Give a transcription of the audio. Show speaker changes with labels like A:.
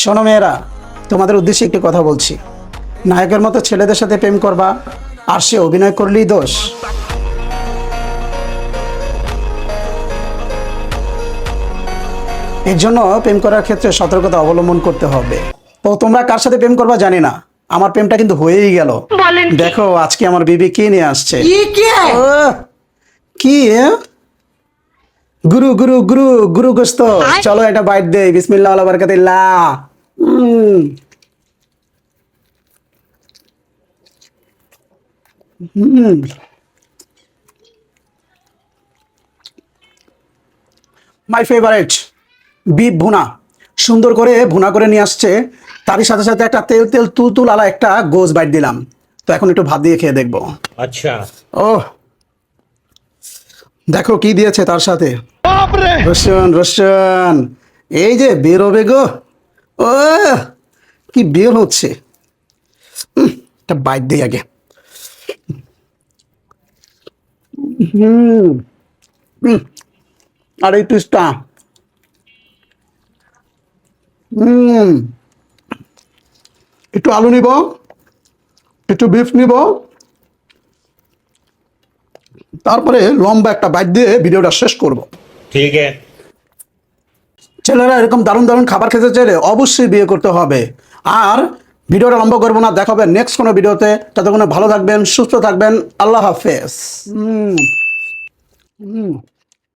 A: শোনো মেয়েরা, তোমাদের উদ্দেশ্যে একটি কথা বলছি। নায়কের মতো ছেলেদের সাথে প্রেম করবা আর সে অভিনয় করলেই দোষ? এর জন্য প্রেম করার ক্ষেত্রে সতর্কতা অবলম্বন করতে হবে। তো তোমরা কার সাথে প্রেম করবা জানি না, আমার প্রেমটা কিন্তু হয়েই গেল। দেখো আজকে আমার বিবি কি নিয়ে আসছে। কি গুরু গুরু গুরু গুরু গোস্ত, চলো এটা বাইট দে। বিসমিল্লাহ আলা বারাকাতিল্লাহ। মাই ফেভারিট বিফ ভুনা। সুন্দর করে ভুনা করে নিয়ে আসছে, তারই সাথে সাথে একটা তেল তেল তুল তুল আলা একটা গোস বাইট দিলাম। তো এখন একটু ভাত দিয়ে খেয়ে দেখবো।
B: আচ্ছা,
A: ও দেখো কি দিয়েছে তার সাথে। রসুন রসুন, এই যে বেরোবে গো। ও কি বের হচ্ছে। একটা বাইট দিই আগে। হুম হুম, আর এই পিসটা। হুম, একটু আলু নিব, একটু বিফ নিব, তারপরে লম্বা একটা বাইট দিয়ে ভিডিওটা শেষ করব।
B: ঠিক আছে।
A: ছেলেরা এরকম দারুণ দারুণ খাবার খেতে চাইলে অবশ্যই বিয়ে করতে হবে। আর ভিডিওটা লম্বা করবো না, দেখাবে নেক্সট কোনো ভিডিওতে। ততক্ষণে ভালো থাকবেন, সুস্থ থাকবেন। আল্লাহ হাফেজ। হুম হুম।